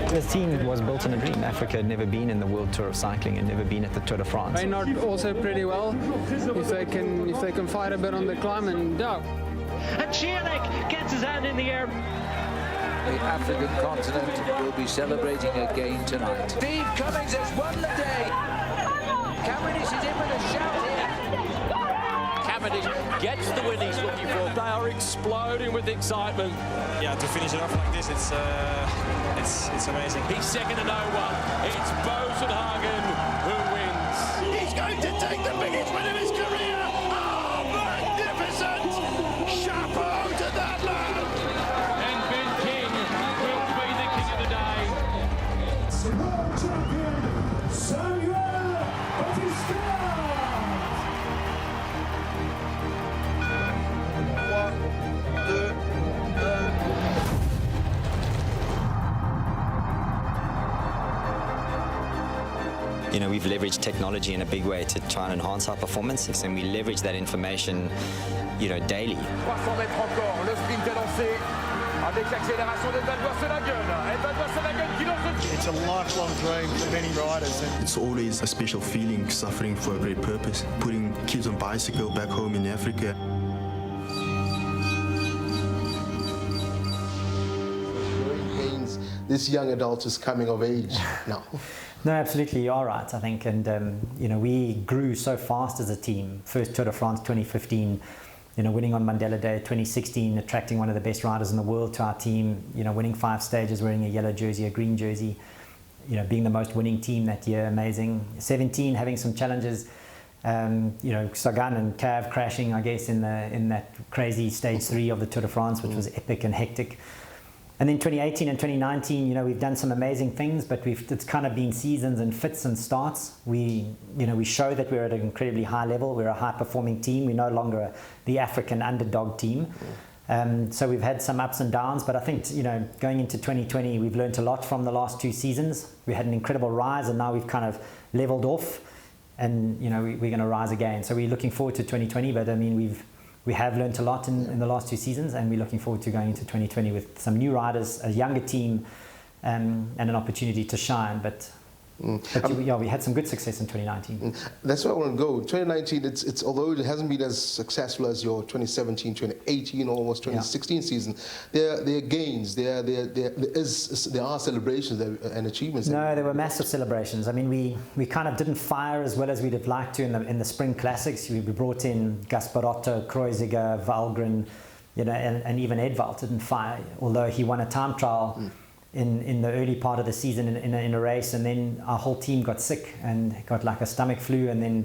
The team was built on a dream. Africa had never been in the World Tour of Cycling and never been at the Tour de France. They not also pretty well if they can fight a bit on the climb and down. And Cianek gets his hand in the air. The African continent will be celebrating again tonight. Steve Cummings has won the day. Cavendish is in with a shout here. Cavendish gets the win he's looking for. They are exploding with excitement. Yeah, to finish it off like this, it's amazing. He's second to no one. It's Bosenhagen who wins. He's going to take the biggest win of his career. Oh, magnificent! Chapeau to that lad. And Ben King will be the king of the day. World champion Samuel Batista. You know, we've leveraged technology in a big way to try and enhance our performance, and we leverage that information, you know, daily. 300 mètres encore, le sprint est lancé avec l'accélération d'Edvald Boasson-Hagen. Edvald Boasson-Hagen qui lance le... It's a lifelong dream for many riders. It's always a special feeling, suffering for a great purpose, putting kids on bicycle back home in Africa. This young adult is coming of age now. No, absolutely, you are right, I think. And, you know, we grew so fast as a team. First Tour de France 2015, you know, winning on Mandela Day 2016, attracting one of the best riders in the world to our team, you know, winning 5 stages, wearing a yellow jersey, a green jersey, you know, being the most winning team that year, amazing. 17, having some challenges, you know, Sagan and Cav crashing, I guess, in that crazy stage 3 of the Tour de France, which was epic and hectic. And then 2018 and 2019, you know, we've done some amazing things, but it's kind of been seasons and fits and starts. We show that we're at an incredibly high level. We're a high-performing team. We're no longer the African underdog team. So we've had some ups and downs, but I think, you know, going into 2020, we've learned a lot from the last 2 seasons. We had an incredible rise, and now we've kind of leveled off, and, you know, we're going to rise again. So we're looking forward to 2020, but I mean, we have learned a lot in the last 2 seasons, and we're looking forward to going into 2020 with some new riders, a younger team, and an opportunity to shine. But yeah, we had some good success in 2019. That's where I want to go. 2019, it's although it hasn't been as successful as your 2017, 2018, almost 2016 season, there are gains, there are celebrations and achievements. No, there were massive celebrations. I mean, we kind of didn't fire as well as we'd have liked to in the spring classics. We brought in Gasparotto, Kreuziger, Valgren, you know, and even Edvald didn't fire, although he won a time trial in the early part of the season in a race, and then our whole team got sick and got like a stomach flu, and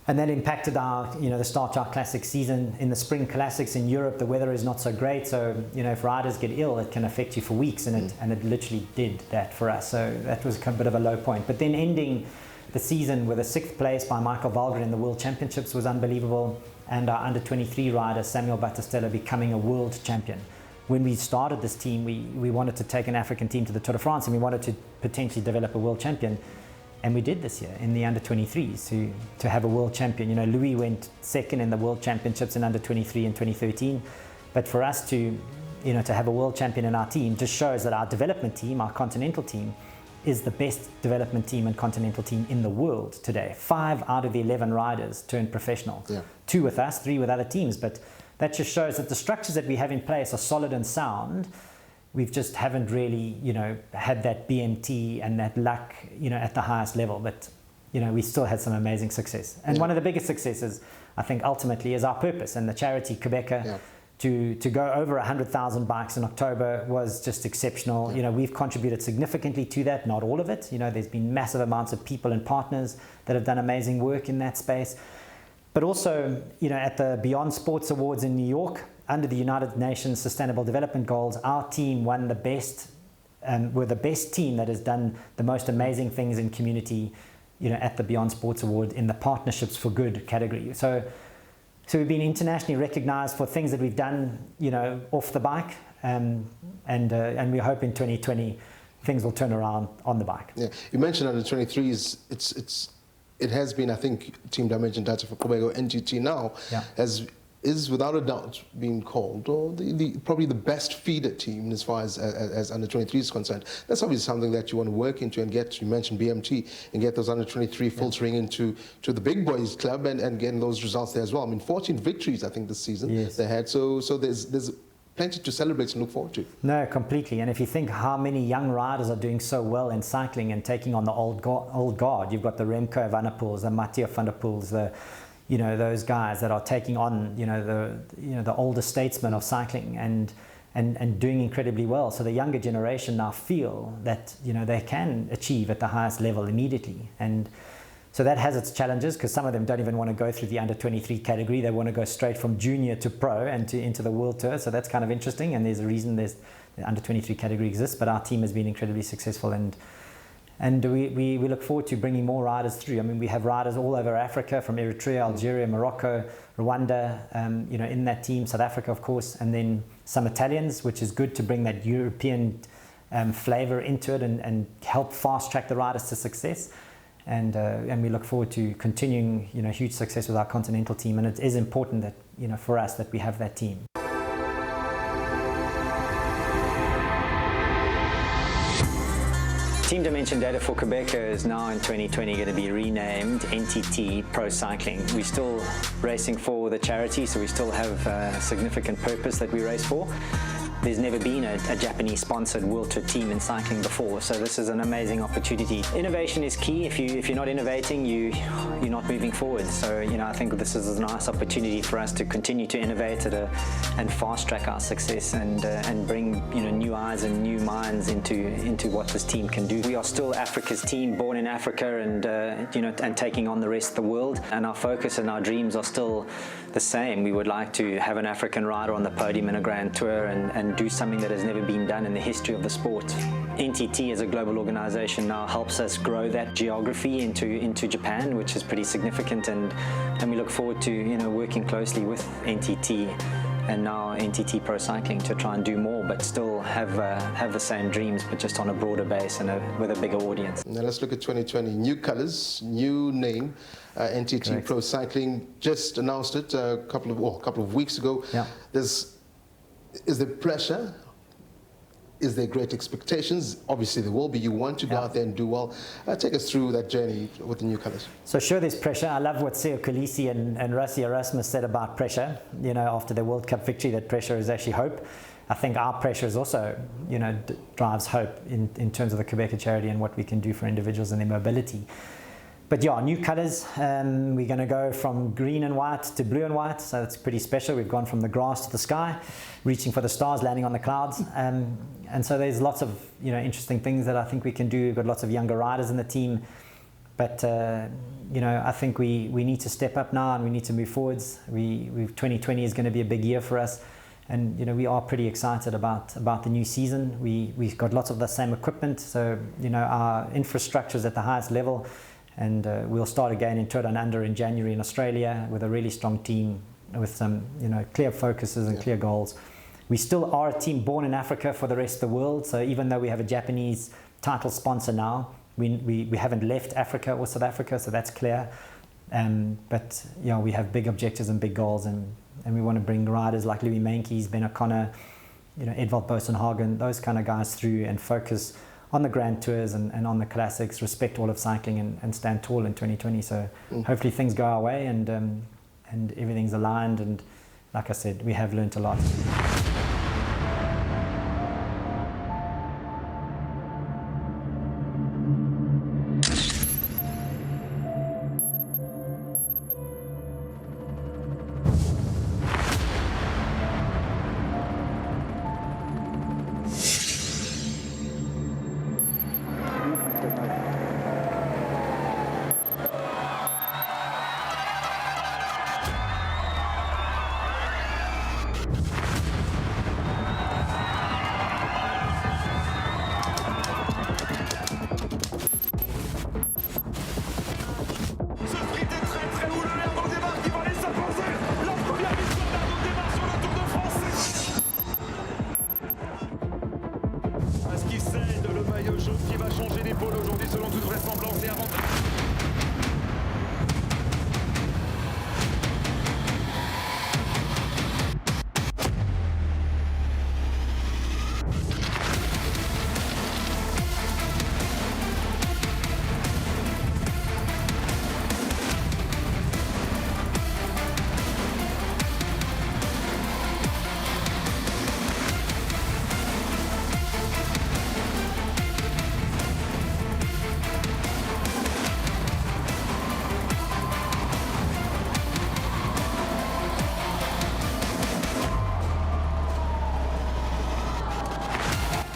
that impacted our, you know, the start to our classic season. In the spring classics in Europe, the weather is not so great, so, you know, if riders get ill, it can affect you for weeks, and it literally did that for us. So that was a bit of a low point. But then ending the season with a 6th place by Michael Valgren in the World Championships was unbelievable, and our under-23 rider Samuel Batista becoming a world champion. When we started this team, we wanted to take an African team to the Tour de France, and we wanted to potentially develop a world champion. And we did this year in the under-23s to have a world champion. You know, Louis went 2nd in the world championships in under-23 in 2013. But for us to, you know, to have a world champion in our team just shows that our development team, our continental team, is the best development team and continental team in the world today. 5 out of the 11 riders turned professional. Yeah. 2 with us, 3 with other teams. But that just shows that the structures that we have in place are solid and sound. We've just haven't really, you know, had that BMT and that luck, you know, at the highest level. But, you know, we still had some amazing success. And one of the biggest successes, I think, ultimately, is our purpose. And the charity Quebecer, to go over 100,000 bikes in October was just exceptional. You know, we've contributed significantly to that, not all of it. You know, there's been massive amounts of people and partners that have done amazing work in that space. But also, you know, at the Beyond Sports Awards in New York, under the United Nations Sustainable Development Goals, our team won the best, we're the best team that has done the most amazing things in community, you know, at the Beyond Sports Award in the Partnerships for Good category. So we've been internationally recognized for things that we've done, you know, off the bike, and we hope in 2020 things will turn around on the bike. Yeah, you mentioned under 23s, it has been, I think, Team Dimension Data for Quebec, NTT now, is without a doubt being called, or probably the best feeder team as far as under 23 is concerned. That's obviously something that you want to work into and get. You mentioned BMT, and get those under 23 filtering into the big boys club and getting those results there as well. I mean, 14 victories I think this season they had. So there's plenty to celebrate and look forward to. No, completely. And if you think how many young riders are doing so well in cycling and taking on the old guard, you've got the Remco van der Poels, the Mathieu van der Poels, those guys that are taking on the older statesmen of cycling and doing incredibly well. So the younger generation now feel that they can achieve at the highest level immediately. And so that has its challenges, because some of them don't even want to go through the under 23 category. They want to go straight from junior to pro and into the world tour. So that's kind of interesting, and there's a reason the under 23 category exists. But our team has been incredibly successful, and we look forward to bringing more riders through. I mean, we have riders all over Africa, from Eritrea, Algeria, Morocco, Rwanda, in that team, South Africa, of course, and then some Italians, which is good to bring that European flavor into it and help fast track the riders to success. And we look forward to continuing, huge success with our continental team. And it is important that, for us, that we have that team. Team Dimension Data for Quebec is now in 2020 going to be renamed NTT Pro Cycling. We're still racing for the charity, so we still have a significant purpose that we race for. There's never been a Japanese-sponsored World Tour team in cycling before, so this is an amazing opportunity. Innovation is key. If you're not innovating, you're not moving forward. So I think this is a nice opportunity for us to continue to innovate and fast-track our success and bring new eyes and new minds into what this team can do. We are still Africa's team, born in Africa, and taking on the rest of the world. And our focus and our dreams are still the same. We would like to have an African rider on the podium in a Grand Tour and do something that has never been done in the history of the sport. NTT as a global organization now helps us grow that geography into Japan, which is pretty significant, and we look forward to working closely with NTT and now NTT Pro Cycling to try and do more, but still have the same dreams, but just on a broader base and with a bigger audience. Now let's look at 2020. New colors, new name. NTT Correct. Pro Cycling just announced it a couple of weeks ago. Yeah. Is there pressure? Is there great expectations? Obviously there will be. You want to go out there and do well. Take us through that journey with the new colors. So sure, there's pressure. I love what Seo Kolisi and Rassi Erasmus said about pressure, after the World Cup victory, that pressure is actually hope. I think our pressure is also, drives hope in terms of the Quebec charity and what we can do for individuals and their mobility. But yeah, new colours. We're going to go from green and white to blue and white, so it's pretty special. We've gone from the grass to the sky, reaching for the stars, landing on the clouds. And so there's lots of interesting things that I think we can do. We've got lots of younger riders in the team. But I think we need to step up now and we need to move forwards. 2020 is going to be a big year for us. And we are pretty excited about the new season. We've got lots of the same equipment, so our infrastructure is at the highest level. And we'll start again in Tour Down Under in January in Australia with a really strong team with some clear focuses and clear goals. We still are a team born in Africa for the rest of the world. So even though we have a Japanese title sponsor now, we haven't left Africa or South Africa, so that's clear. But we have big objectives and big goals, and we want to bring riders like Louis Meintjes, Ben O'Connor, Edvald Boasson-Hagen, those kind of guys through and focus on the Grand Tours and on the classics, respect all of cycling and stand tall in 2020. So hopefully things go our way and everything's aligned. And like I said, we have learnt a lot.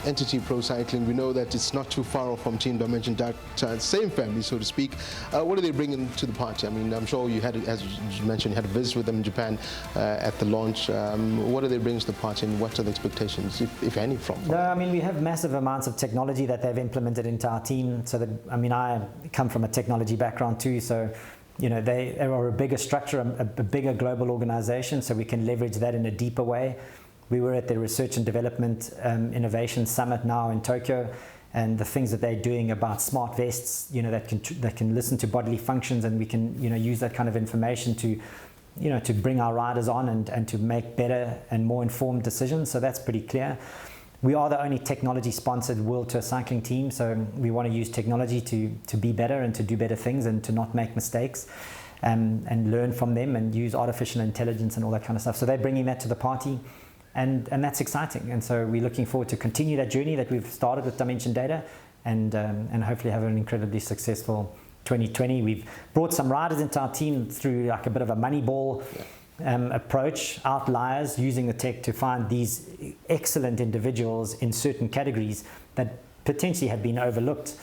NTT Pro Cycling. We know that it's not too far off from Team Dimension, that same family, so to speak. What are they bringing to the party? I mean, I'm sure you had, as you mentioned, you had a visit with them in Japan at the launch. What are they bringing to the party, and what are the expectations, if any, from No, I mean, we have massive amounts of technology that they've implemented into our team. So that, I mean, I come from a technology background too, so you know, they are a bigger structure, a bigger global organization, so we can leverage that in a deeper way. We were at the Research and Development Innovation Summit now in Tokyo, and the things that they're doing about smart vests, you know, that can listen to bodily functions, and we can, you know, use that kind of information to, you know, to bring our riders on and to make better and more informed decisions. So that's pretty clear. We are the only technology-sponsored World Tour cycling team, so we want to use technology to be better and to do better things and to not make mistakes, and learn from them and use artificial intelligence and all that kind of stuff. So they're bringing that to the party. And that's exciting, and so we're looking forward to continue that journey that we've started with Dimension Data, and hopefully have an incredibly successful 2020. We've brought some riders into our team through like a bit of a Moneyball approach, outliers, using the tech to find these excellent individuals in certain categories that potentially have been overlooked,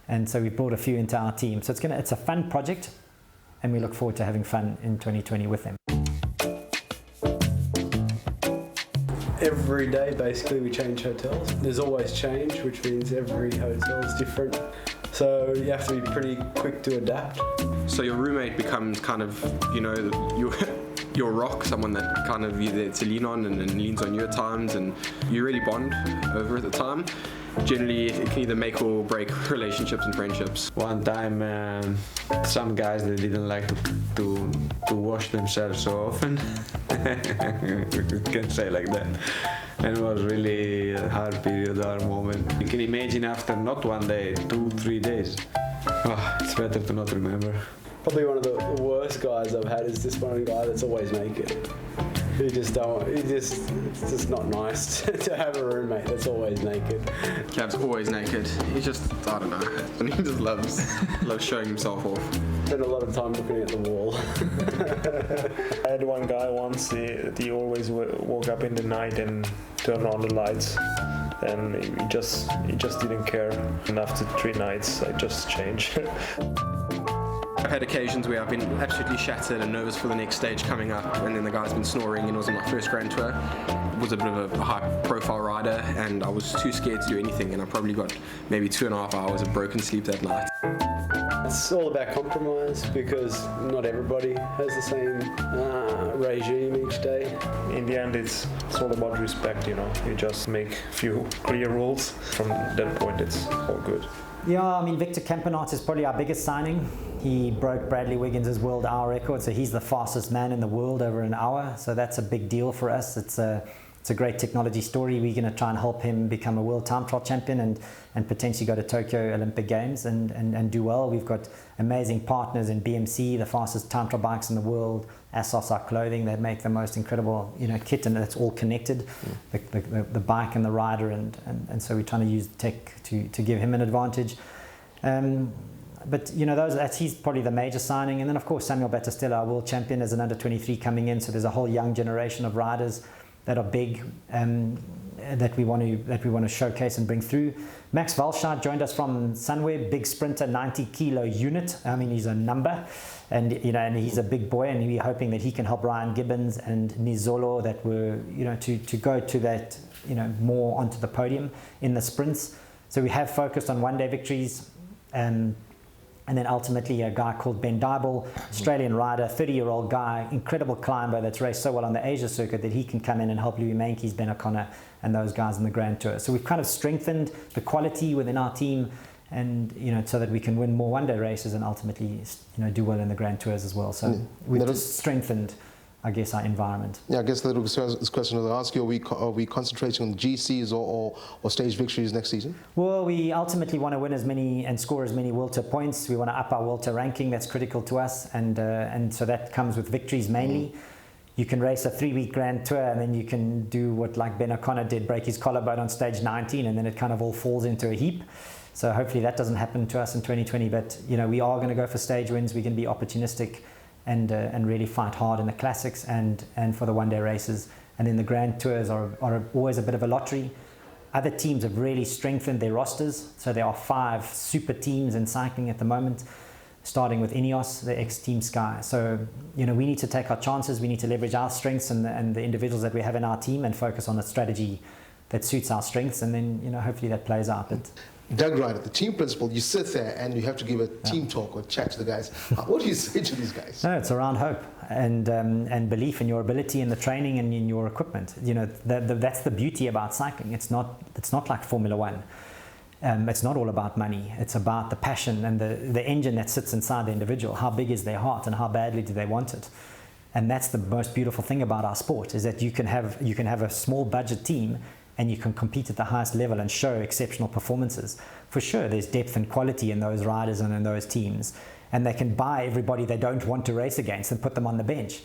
and so we brought a few into our team. So it's a fun project, and we look forward to having fun in 2020 with them. Every day, basically, we change hotels. There's always change, which means every hotel is different. So you have to be pretty quick to adapt. So your roommate becomes kind of, you know, your rock, someone that kind of you're there to lean on and leans on you at times, and you really bond over at the time. Generally, it can either make or break relationships and friendships. One time, some guys, they didn't like to wash themselves so often. We can say like that. And it was really a hard period, hard moment. You can imagine after not 1 day, 2-3 days. Oh, it's better to not remember. Probably one of the worst guys I've had is this one guy that's always naked. It's just not nice to have a roommate that's always naked. Cav's always naked. He just, I don't know, and he just loves showing himself off. Spend a lot of time looking at the wall. I had one guy once, he always woke up in the night and turned on the lights, and he just didn't care. And after 3 nights, I just changed. I've had occasions where I've been absolutely shattered and nervous for the next stage coming up, and then the guy's been snoring, and it was on my first Grand Tour. It was a bit of a high-profile rider, and I was too scared to do anything, and I probably got maybe 2.5 hours of broken sleep that night. It's all about compromise, because not everybody has the same regime each day. In the end, it's all about respect, you know. You just make a few clear rules. From that point, it's all good. Yeah, I mean, Victor Campenaerts is probably our biggest signing. He broke Bradley Wiggins' world hour record, so he's the fastest man in the world over an hour. So that's a big deal for us. It's a great technology story. We're going to try and help him become a world time trial champion and potentially go to Tokyo Olympic Games and do well. We've got amazing partners in BMC, the fastest time trial bikes in the world, ASOS, our clothing. They make the most incredible, you know, kit, and it's all connected, the bike and the rider, and so we're trying to use tech to give him an advantage. But you know, he's probably the major signing, and then of course Samuel Battistella, our world champion, as an under 23 coming in. So there's a whole young generation of riders that are big, that we want to showcase and bring through. Max Walscheid joined us from Sunweb, big sprinter, 90 kilo unit. I mean, he's a number, and you know, and he's a big boy, and we're hoping that he can help Ryan Gibbons and Nizolo, that were, you know, to go to that, you know, more onto the podium in the sprints. So we have focused on 1-day victories, and then ultimately a guy called Ben Dybel, Australian rider, 30-year-old guy, incredible climber that's raced so well on the Asia circuit that he can come in and help Louis Meintjes, Ben O'Connor, and those guys in the Grand Tour. So we've kind of strengthened the quality within our team, and you know, so that we can win more 1-day races and ultimately, you know, do well in the Grand Tours as well. So we've just strengthened, I guess, our environment. Yeah, I guess the question I'll ask you, are we concentrating on GCs or stage victories next season? Well, we ultimately want to win as many and score as many World Tour points. We want to up our World Tour ranking. That's critical to us, and so that comes with victories mainly. You can race a 3-week Grand Tour, and then you can do what like Ben O'Connor did, break his collarbone on stage 19, and then it kind of all falls into a heap. So hopefully that doesn't happen to us in 2020. But you know, we are going to go for stage wins. We're going to be opportunistic, and really fight hard in the classics and for the 1-day races. And then the Grand Tours are always a bit of a lottery. Other teams have really strengthened their rosters. So there are 5 super teams in cycling at the moment, starting with Ineos, the ex-Team Sky. So, we need to take our chances. We need to leverage our strengths and the individuals that we have in our team and focus on a strategy that suits our strengths, and then, hopefully that plays out. But Doug Ryder, the team principal, you sit there and you have to give a team talk or chat to the guys. What do you say to these guys? No, it's around hope and belief in your ability in the training and in your equipment. That's the beauty about cycling. It's not like Formula One. It's not all about money. It's about the passion and the engine that sits inside the individual. How big is their heart and how badly do they want it? And that's the most beautiful thing about our sport, is that you can have a small budget team and you can compete at the highest level and show exceptional performances. For sure, there's depth and quality in those riders and in those teams, and they can buy everybody they don't want to race against and put them on the bench.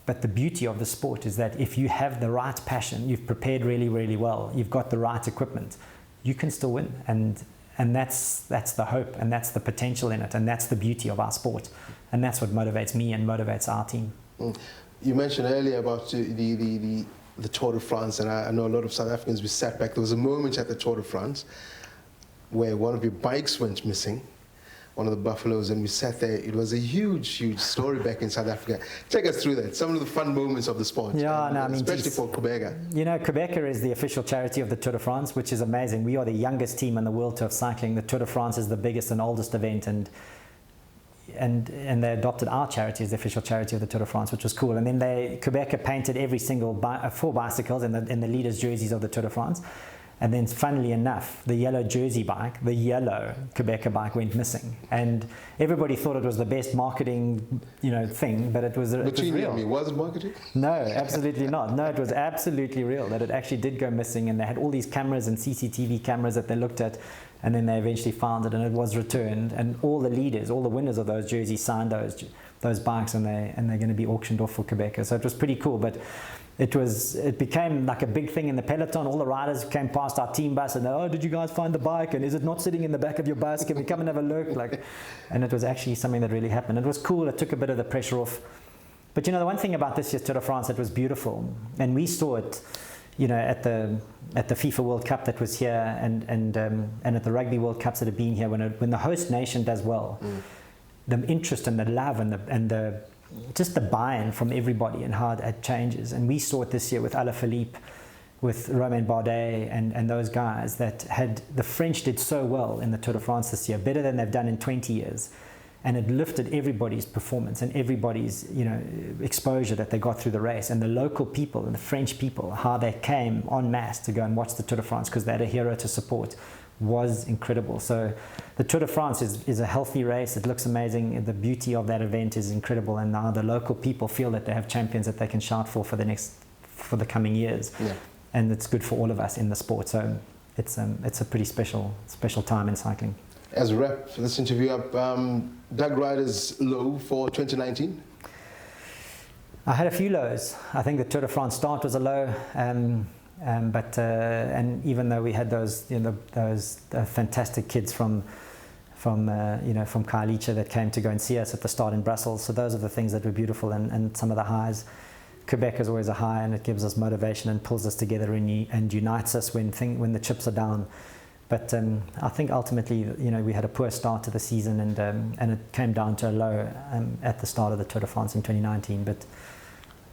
But the beauty of the sport is that if you have the right passion, you've prepared really, really well, you've got the right equipment, you can still win. And that's the hope, and that's the potential in it, and that's the beauty of our sport. And that's what motivates me and motivates our team. You mentioned earlier about the Tour de France, and I know a lot of South Africans, we sat back. There was a moment at the Tour de France where one of your bikes went missing, one of the buffaloes, and we sat there. It was a huge, huge story back in South Africa. Take us through that, some of the fun moments of the sport. Yeah, especially for Quebec. Quebec is the official charity of the Tour de France, which is amazing. We are the youngest team in the World Tour of Cycling. The Tour de France is the biggest and oldest event, and they adopted our charity as the official charity of the Tour de France, which was cool. And then Quebec painted every single 4 bicycles in the leaders' jerseys of the Tour de France. And then, funnily enough, the yellow jersey bike, the yellow Quebec bike, went missing. And everybody thought it was the best marketing, thing, but it was real. Was it marketing? No, absolutely not. No, it was absolutely real, that it actually did go missing, and they had all these cameras and CCTV cameras that they looked at, and then they eventually found it, and it was returned, and all the leaders, all the winners of those jerseys signed those bikes, and they're going to be auctioned off for Quebec. So it was pretty cool, but it became like a big thing in the peloton. All the riders came past our team bus and oh, did you guys find the bike? And is it not sitting in the back of your bus? Can we come and have a look? And it was actually something that really happened. It was cool. It took a bit of the pressure off. But the one thing about this year's Tour de France, it was beautiful, and we saw it, at the FIFA World Cup that was here, and at the Rugby World Cups that have been here. When the host nation does well, the interest and the love and just the buy-in from everybody and how it changes. And we saw it this year with Alaphilippe, with Romain Bardet and those guys that the French did so well in the Tour de France this year, better than they've done in 20 years. And it lifted everybody's performance and everybody's exposure that they got through the race. And the local people and the French people, how they came en masse to go and watch the Tour de France because they had a hero to support, was incredible. So the Tour de France is a healthy race. It looks amazing. The beauty of that event is incredible, and now the local people feel that they have champions that they can shout for the coming years. Yeah. And it's good for all of us in the sport. So it's a pretty special time in cycling. As a wrap for this interview up, Doug Ryder's low for 2019? I had a few lows. I think the Tour de France start was a low. But even though we had those fantastic kids from Kailicha that came to go and see us at the start in Brussels, so those are the things that were beautiful, and some of the highs. Quebec is always a high, and it gives us motivation and pulls us together and unites us when the chips are down. But I think ultimately, we had a poor start to the season, and it came down to a low at the start of the Tour de France in 2019. But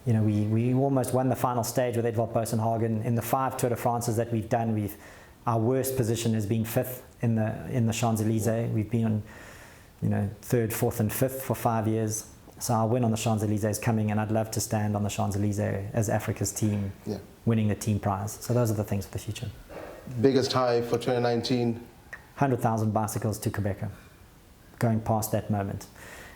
we almost won the final stage with Edvald Boasson-Hagen. In the 5 Tour de France's that we've done, our worst position has been 5th in the Champs-Élysées. We've been on 3rd, 4th and 5th for 5 years. So our win on the Champs-Élysées is coming, and I'd love to stand on the Champs-Élysées as Africa's team, winning the team prize. So those are the things for the future. Biggest high for 2019? 100,000 bicycles to Quebec, going past that moment.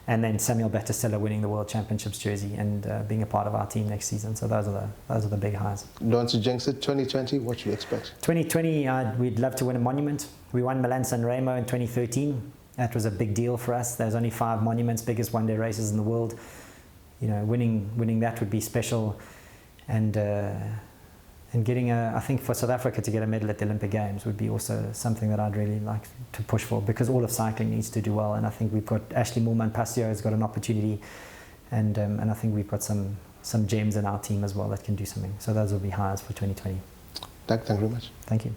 And then Samuel Batistella winning the World Championships jersey and being a part of our team next season. So those are the big highs. Don't want to jinx it. 2020, what should we expect? 2020, we'd love to win a monument. We won Milan San Remo in 2013. That was a big deal for us. There's only 5 monuments, biggest one-day races in the world. Winning that would be special, and getting I think for South Africa to get a medal at the Olympic Games would be also something that I'd really like to push for, because all of cycling needs to do well, and I think we've got Ashley Moolman-Pasio has got an opportunity, and I think we've got some gems in our team as well that can do something. So those will be highs for 2020. Doug, thank you very much. Thank you.